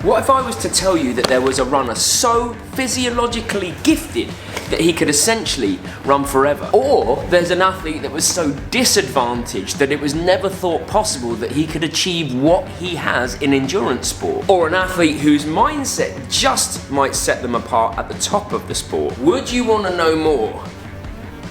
What if I was to tell you that there was a runner so physiologically gifted that he could essentially run forever? Or there's an athlete that was so disadvantaged that it was never thought possible that he could achieve what he has in endurance sport? Or an athlete whose mindset just might set them apart at the top of the sport? Would you want to know more?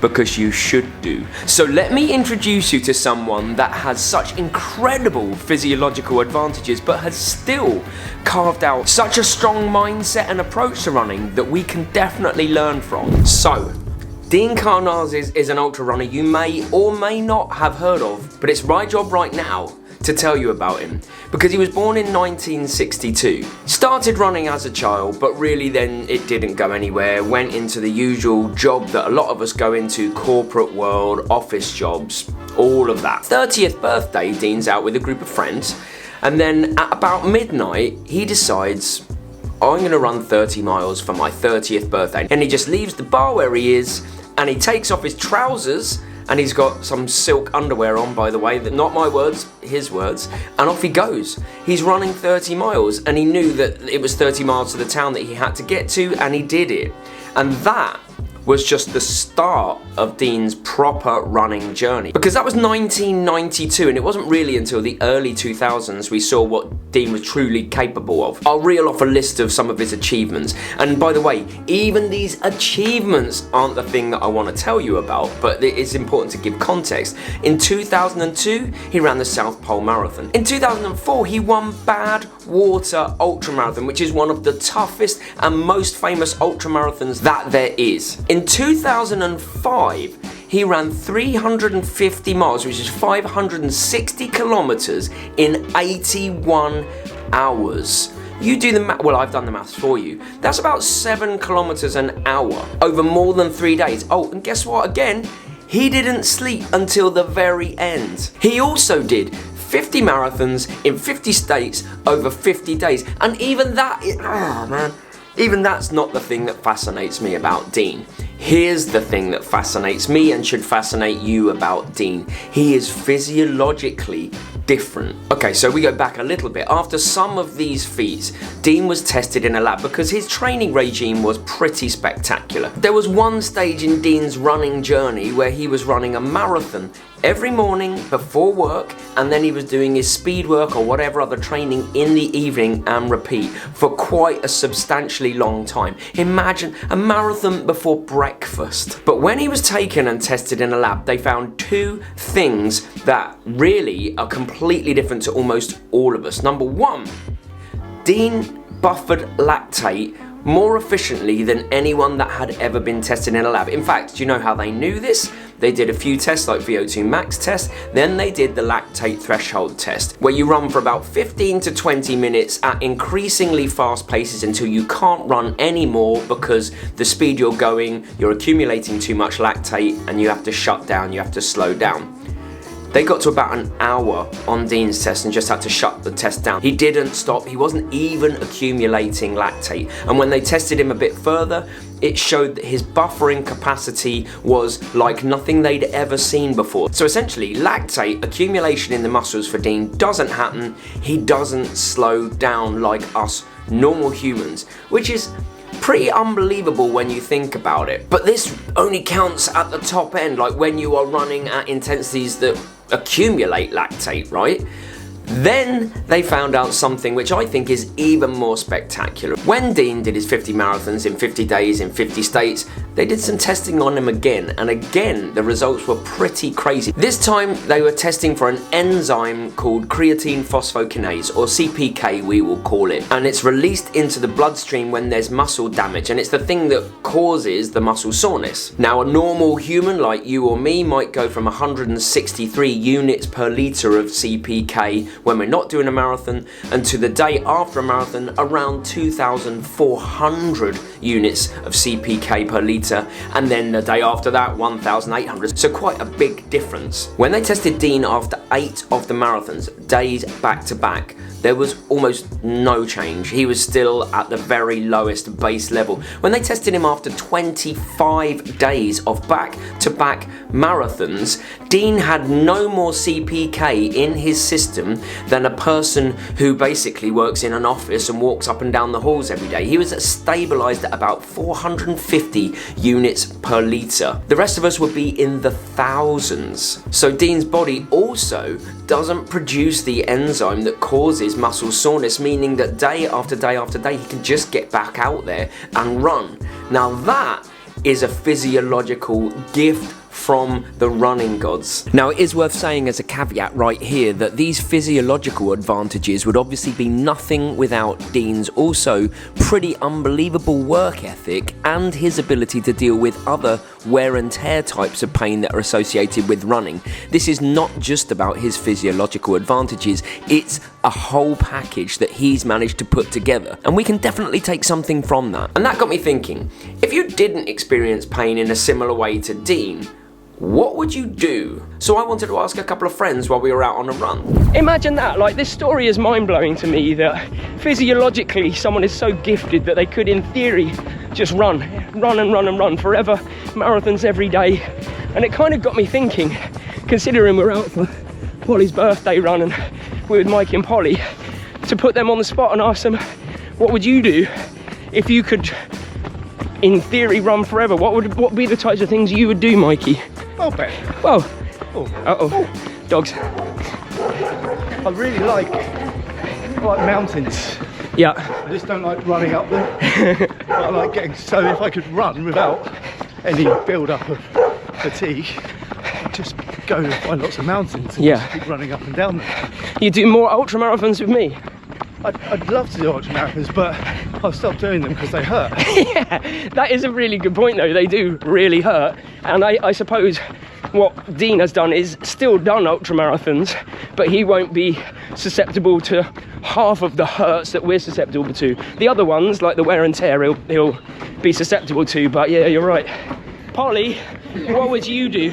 Because you should do. So let me introduce you to someone that has such incredible physiological advantages but has still carved out such a strong mindset and approach to running that we can definitely learn from. So, Dean Karnazes is an ultra runner you may or may not have heard of, but it's my job right now to tell you about him, because he was born in 1962. Started running as a child, but really then it didn't go anywhere. Went into the usual job that a lot of us go into, corporate world, office jobs, all of that. 30th birthday, Dean's out with a group of friends, and then at about midnight, he decides, I'm gonna run 30 miles for my 30th birthday. And he just leaves the bar where he is, and he takes off his trousers, and he's got some silk underwear on, by the way, that not my words, his words, and off he goes. He's running 30 miles, and he knew that it was 30 miles to the town that he had to get to, and he did it. And that was just the start of Dean's proper running journey. Because that was 1992, and it wasn't really until the early 2000s we saw what Dean was truly capable of. I'll reel off a list of some of his achievements. And by the way, even these achievements aren't the thing that I want to tell you about, but it is important to give context. In 2002, he ran the South Pole Marathon. In 2004, he won Badwater Ultramarathon, which is one of the toughest and most famous ultramarathons that there is. In 2005, he ran 350 miles, which is 560 kilometers in 81 hours. You do the math, well, I've done the maths for you. That's about 7 kilometers an hour over more than 3 days. Oh, and guess what? Again, he didn't sleep until the very end. He also did 50 marathons in 50 states over 50 days. And even that, even that's not the thing that fascinates me about Dean. Here's the thing that fascinates me and should fascinate you about Dean. He is physiologically different. Okay, so we go back a little bit. After some of these feats, Dean was tested in a lab because his training regime was pretty spectacular. There was one stage in Dean's running journey where he was running a marathon every morning before work, and then he was doing his speed work or whatever other training in the evening and repeat for quite a substantially long time. Imagine a marathon before breakfast. But when he was taken and tested in a lab, they found two things that really are completely different to almost all of us. Number one, Dean buffered lactate more efficiently than anyone that had ever been tested in a lab. In fact, do you know how they knew this? They did a few tests like VO2 max test, then they did the lactate threshold test, where you run for about 15 to 20 minutes at increasingly fast paces until you can't run anymore because the speed you're going, you're accumulating too much lactate and you have to shut down, you have to slow down. They got to about an hour on Dean's test and just had to shut the test down. He didn't stop, he wasn't even accumulating lactate. And when they tested him a bit further, it showed that his buffering capacity was like nothing they'd ever seen before. So essentially, lactate accumulation in the muscles for Dean doesn't happen. He doesn't slow down like us normal humans, which is pretty unbelievable when you think about it. But this only counts at the top end, like when you are running at intensities that accumulate lactate, right? Then they found out something which I think is even more spectacular. When Dean did his 50 marathons in 50 days in 50 states, they did some testing on him again, and again the results were pretty crazy. This time they were testing for an enzyme called creatine phosphokinase, or CPK we will call it, and it's released into the bloodstream when there's muscle damage, and it's the thing that causes the muscle soreness. Now a normal human like you or me might go from 163 units per litre of CPK when we're not doing a marathon, and to the day after a marathon around 2,400 units of CPK per litre, and then the day after that 1,800, so quite a big difference. When they tested Dean after 8 of the marathons, days back to back, there was almost no change. He was still at the very lowest base level. When they tested him after 25 days of back-to-back marathons, Dean had no more CPK in his system than a person who basically works in an office and walks up and down the halls every day. He was stabilised at about 450 units per litre. The rest of us would be in the thousands. So Dean's body also doesn't produce the enzyme that causes muscle soreness, meaning that day after day after day he can just get back out there and run. Now that is a physiological gift from the running gods. Now it is worth saying as a caveat right here that these physiological advantages would obviously be nothing without Dean's also pretty unbelievable work ethic and his ability to deal with other wear and tear types of pain that are associated with running. This is not just about his physiological advantages, it's a whole package that he's managed to put together, and we can definitely take something from that. And that got me thinking, if you didn't experience pain in a similar way to Dean, what would you do? So I wanted to ask a couple of friends while we were out on a run. Imagine that, like this story is mind-blowing to me that physiologically someone is so gifted that they could in theory just run forever, marathons every day. And it kind of got me thinking, considering we're out for Polly's birthday run and we're with Mikey and Polly, to put them on the spot and ask them, what would you do if you could in theory run forever? What would be the types of things you would do, Mikey? Well, Ben. Well, oh. Dogs. I really like mountains. Yeah. I just don't like running up them. I like getting, so if I could run without any build-up of fatigue, I'd just go and find lots of mountains and just keep running up and down them. You do more ultra marathons with me? I'd love to do ultra marathons, but I've stopped doing them because they hurt. Yeah, that is a really good point though. They do really hurt. And I suppose what Dean has done is still done ultra marathons, but he won't be susceptible to half of the hurts that we're susceptible to. The other ones, like the wear and tear, he'll be susceptible to, but yeah, you're right. Polly, what would you do?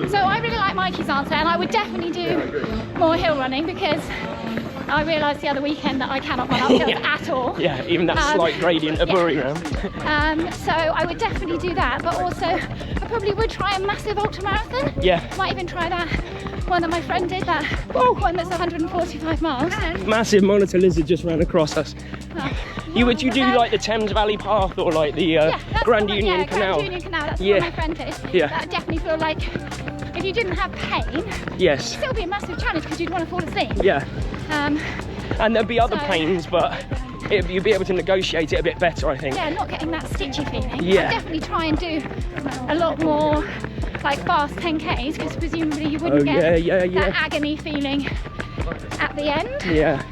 So I really like Mikey's answer, and I would definitely do more hill running because I realised the other weekend that I cannot run uphill at all. Yeah, even that slight gradient of Bury round. So I would definitely do that, but also I probably would try a massive ultra marathon. Yeah. Might even try that one that my friend did, that one that's 145 miles. Massive monitor lizard just ran across us. Would you do like the Thames Valley Path or like the Grand Union Canal? Grand Union Canal, that's what my friend did. Yeah. That definitely feel like if you didn't have pain, yes, it'd still be a massive challenge because you'd want to fall asleep. Yeah. And there'd be other pains, but you'd be able to negotiate it a bit better, I think. Yeah, not getting that stitchy feeling. Yeah. I'd definitely try and do a lot more like fast 10Ks because presumably you wouldn't get that agony feeling at the end. Yeah.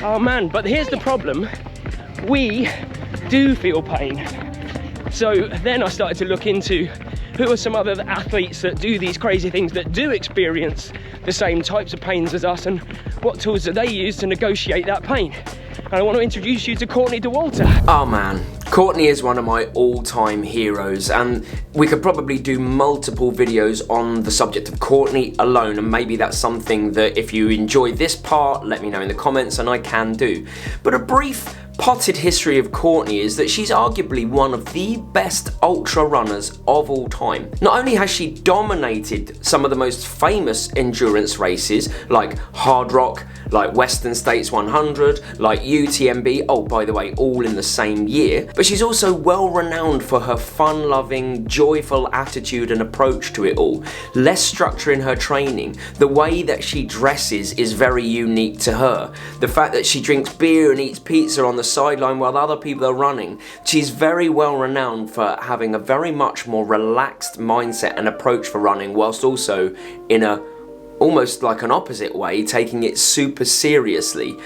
Oh man, but here's the problem. We do feel pain. So then I started to look into who are some other athletes that do these crazy things, that do experience the same types of pains as us, and what tools do they use to negotiate that pain. And I want to introduce you to Courtney Dauwalter. Oh man, Courtney is one of my all-time heroes, and we could probably do multiple videos on the subject of Courtney alone, and maybe that's something that if you enjoy this part, let me know in the comments and I can do. But a brief potted history of Courtney is that she's arguably one of the best ultra runners of all time. Not only has she dominated some of the most famous endurance races like Hard Rock, like Western States 100, like UTMB, oh by the way, all in the same year, but she's also well renowned for her fun-loving, joyful attitude and approach to it all. Less structure in her training, the way that she dresses is very unique to her. The fact that she drinks beer and eats pizza on the sideline while other people are running. She's very well renowned for having a very much more relaxed mindset and approach for running, whilst also in a almost like an opposite way, taking it super seriously.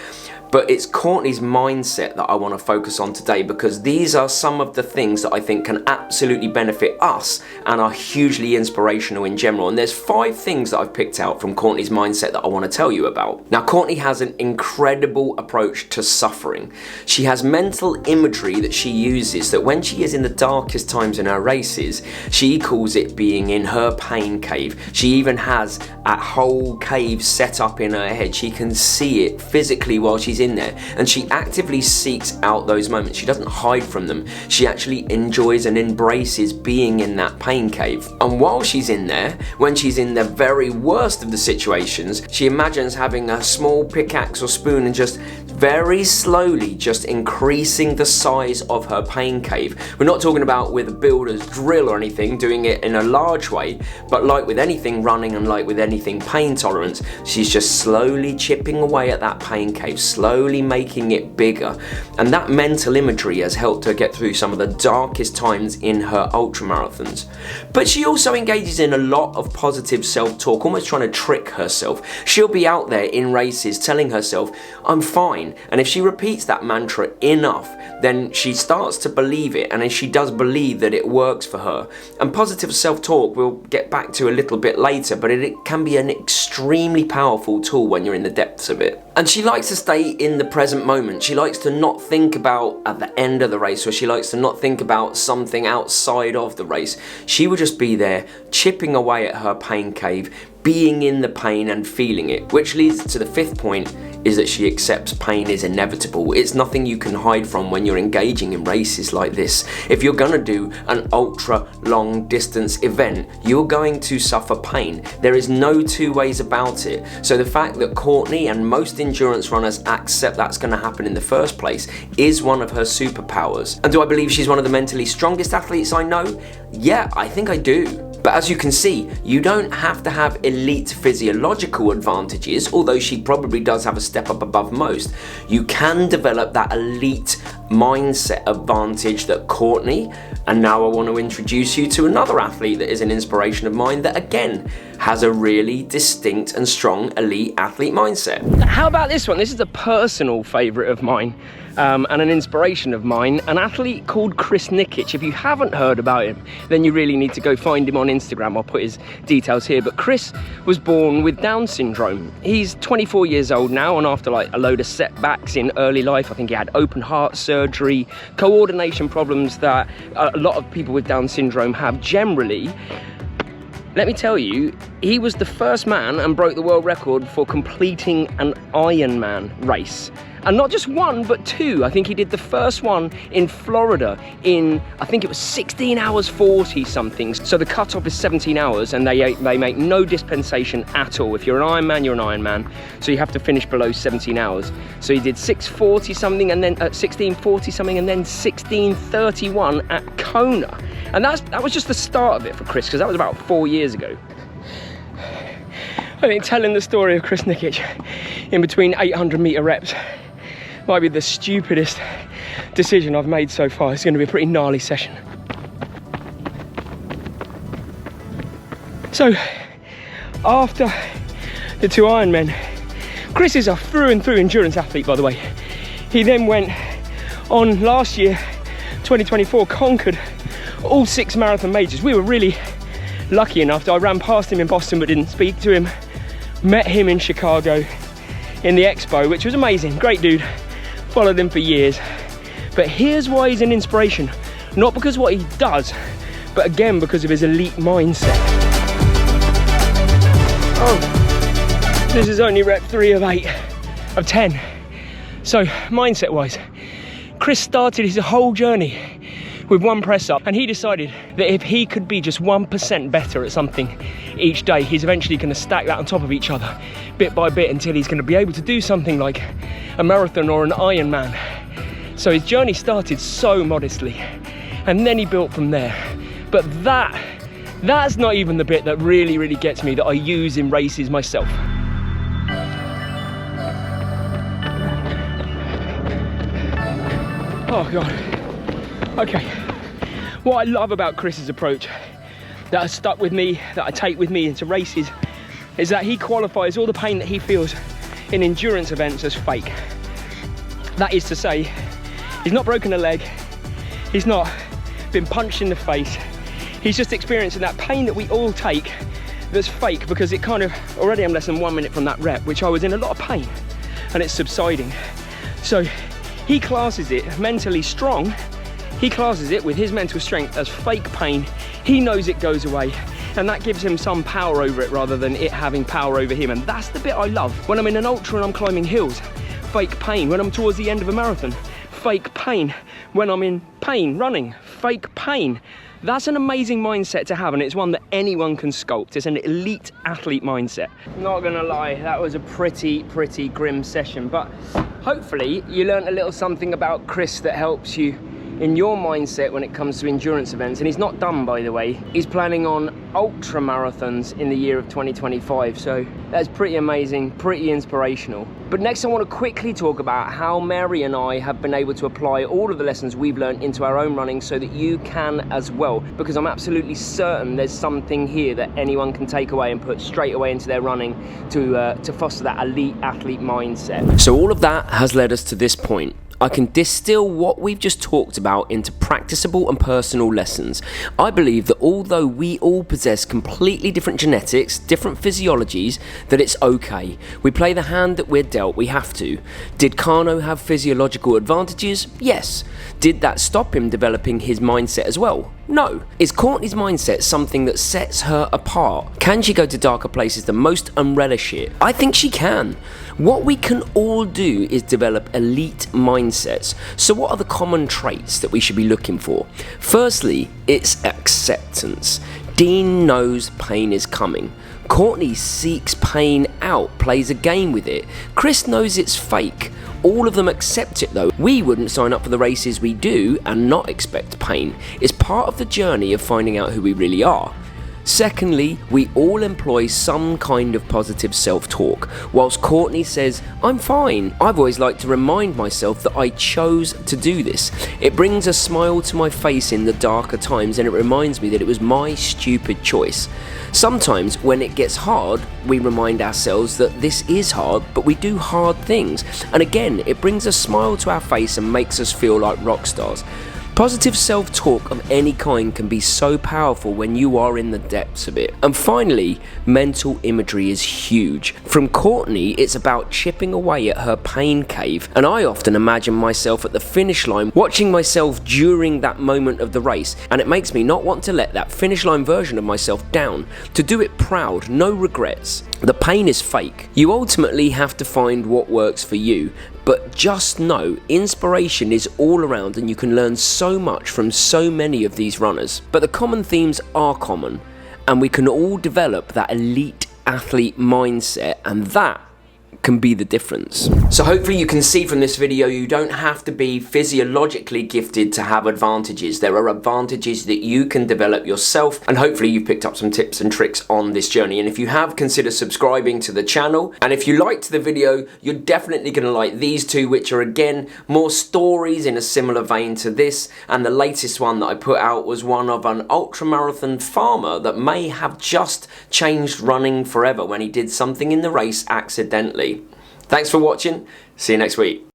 But it's Courtney's mindset that I want to focus on today, because these are some of the things that I think can absolutely benefit us and are hugely inspirational in general. And there's 5 things that I've picked out from Courtney's mindset that I want to tell you about. Now, Courtney has an incredible approach to suffering. She has mental imagery that she uses that when she is in the darkest times in her races, she calls it being in her pain cave. She even has a whole cave set up in her head. She can see it physically while she's in there, and she actively seeks out those moments. She doesn't hide from them. She actually enjoys and embraces being in that pain cave. And while she's in there, when she's in the very worst of the situations, she imagines having a small pickaxe or spoon and just very slowly just increasing the size of her pain cave. We're not talking about with a builder's drill or anything, doing it in a large way, but like with anything running and like with anything pain tolerance, she's just slowly chipping away at that pain cave, slowly making it bigger. And that mental imagery has helped her get through some of the darkest times in her ultra marathons. But she also engages in a lot of positive self-talk, almost trying to trick herself. She'll be out there in races telling herself, I'm fine. And if she repeats that mantra enough, then she starts to believe it, and she does believe that it works for her. And positive self-talk we'll get back to a little bit later, but it can be an extremely powerful tool when you're in the depths of it. And she likes to stay in the present moment. She likes to not think about at the end of the race, or she likes to not think about something outside of the race. She will just be there chipping away at her pain cave, being in the pain and feeling it, which leads to the 5th point, is that she accepts pain is inevitable. It's nothing you can hide from when you're engaging in races like this. If you're gonna do an ultra long distance event, you're going to suffer pain. There is no 2 ways about it. So the fact that Courtney and most endurance runners accept that's gonna happen in the first place is one of her superpowers. And do I believe she's one of the mentally strongest athletes I know? Yeah, I think I do. But as you can see, you don't have to have elite physiological advantages, although she probably does have a step up above most. You can develop that elite mindset advantage that Courtney, and now I want to introduce you to another athlete that is an inspiration of mine that again has a really distinct and strong elite athlete mindset. How about this one? This is a personal favourite of mine. And an inspiration of mine, an athlete called Chris Nikic. If you haven't heard about him, then you really need to go find him on Instagram. I'll put his details here. But Chris was born with Down syndrome. He's 24 years old now, and after like a load of setbacks in early life, I think he had open heart surgery, coordination problems that a lot of people with Down syndrome have generally. Let me tell you, he was the first man and broke the world record for completing an Ironman race. And not just one, but 2. I think he did the first one in Florida in, I think it was 16 hours 40 something. So the cutoff is 17 hours, and they make no dispensation at all. If you're an Ironman, you're an Ironman. So you have to finish below 17 hours. So he did 6:40 something, and then 16:40 something, and then 16:31 at Kona. And that was just the start of it for Chris, because that was about 4 years ago. I think telling the story of Chris Nikic in between 800-meter reps might be the stupidest decision I've made so far. It's going to be a pretty gnarly session. So, after the 2 Ironmen, Chris is a through and through endurance athlete, by the way. He then went on last year, 2024, conquered all 6 marathon majors. We were really lucky enough. I ran past him in Boston but didn't speak to him. Met him in Chicago in the expo, which was amazing. Great dude. Followed him for years. But here's why he's an inspiration. Not because of what he does, but again because of his elite mindset. Oh, this is only rep 3 of 8 of 10. So mindset wise, Chris started his whole journey with 1 press up, and he decided that if he could be just 1% better at something each day, he's eventually going to stack that on top of each other bit by bit until he's going to be able to do something like a marathon or an Ironman. So his journey started so modestly, and then he built from there. But that's not even the bit that really gets me, that I use in races myself. Oh God. Okay, what I love about Chris's approach, that has stuck with me, that I take with me into races, is that he qualifies all the pain that he feels in endurance events as fake. That is to say, he's not broken a leg, he's not been punched in the face, he's just experiencing that pain that we all take that's fake, because it kind of, already I'm less than 1 minute from that rep, which I was in a lot of pain, and it's subsiding. So he classes it mentally strong, he classes it with his mental strength as fake pain. He knows it goes away, and that gives him some power over it rather than it having power over him. And that's the bit I love. When I'm in an ultra and I'm climbing hills, fake pain. When I'm towards the end of a marathon, fake pain. When I'm in pain running, fake pain. That's an amazing mindset to have, and it's one that anyone can sculpt. It's an elite athlete mindset. Not gonna lie, that was a pretty grim session, but hopefully you learned a little something about Chris that helps you in your mindset when it comes to endurance events. And he's not done, by the way. He's planning on ultra marathons in the year of 2025, so that's pretty amazing, pretty inspirational. But next I want to quickly talk about how Mary and I have been able to apply all of the lessons we've learned into our own running so that you can as well, because I'm absolutely certain there's something here that anyone can take away and put straight away into their running to foster that elite athlete mindset. So all of that has led us to this point. I can distill what we've just talked about into practicable and personal lessons. I believe that although we all possess completely different genetics, different physiologies, that it's okay. We play the hand that we're dealt, we have to. Did Karno have physiological advantages? Yes. Did that stop him developing his mindset as well? No. Is Courtney's mindset something that sets her apart? Can she go to darker places than most and relish it? I think she can. What we can all do is develop elite mindsets. So what are the common traits that we should be looking for? Firstly, it's acceptance. Dean knows pain is coming. Courtney seeks pain out, plays a game with it. Chris knows it's fake. All of them accept it though. We wouldn't sign up for the races we do and not expect pain. It's part of the journey of finding out who we really are. Secondly, we all employ some kind of positive self-talk. Whilst Courtney says, I'm fine, I've always liked to remind myself that I chose to do this. It brings a smile to my face in the darker times, and it reminds me that it was my stupid choice. Sometimes when it gets hard, we remind ourselves that this is hard, but we do hard things. And again, it brings a smile to our face and makes us feel like rock stars. Positive self-talk of any kind can be so powerful when you are in the depths of it. And finally, mental imagery is huge. From Courtney, it's about chipping away at her pain cave, and I often imagine myself at the finish line, watching myself during that moment of the race, and it makes me not want to let that finish line version of myself down, to do it proud, no regrets. The pain is fake. You ultimately have to find what works for you, but just know inspiration is all around and you can learn so much from so many of these runners. But the common themes are common, and we can all develop that elite athlete mindset, and that can be the difference. So hopefully you can see from this video you don't have to be physiologically gifted to have advantages. There are advantages that you can develop yourself, and hopefully you've picked up some tips and tricks on this journey. And if you have, consider subscribing to the channel. And if you liked the video, you're definitely going to like these two, which are again more stories in a similar vein to this. And the latest one that I put out was one of an ultramarathon farmer that may have just changed running forever when he did something in the race accidentally. Thanks for watching. See you next week.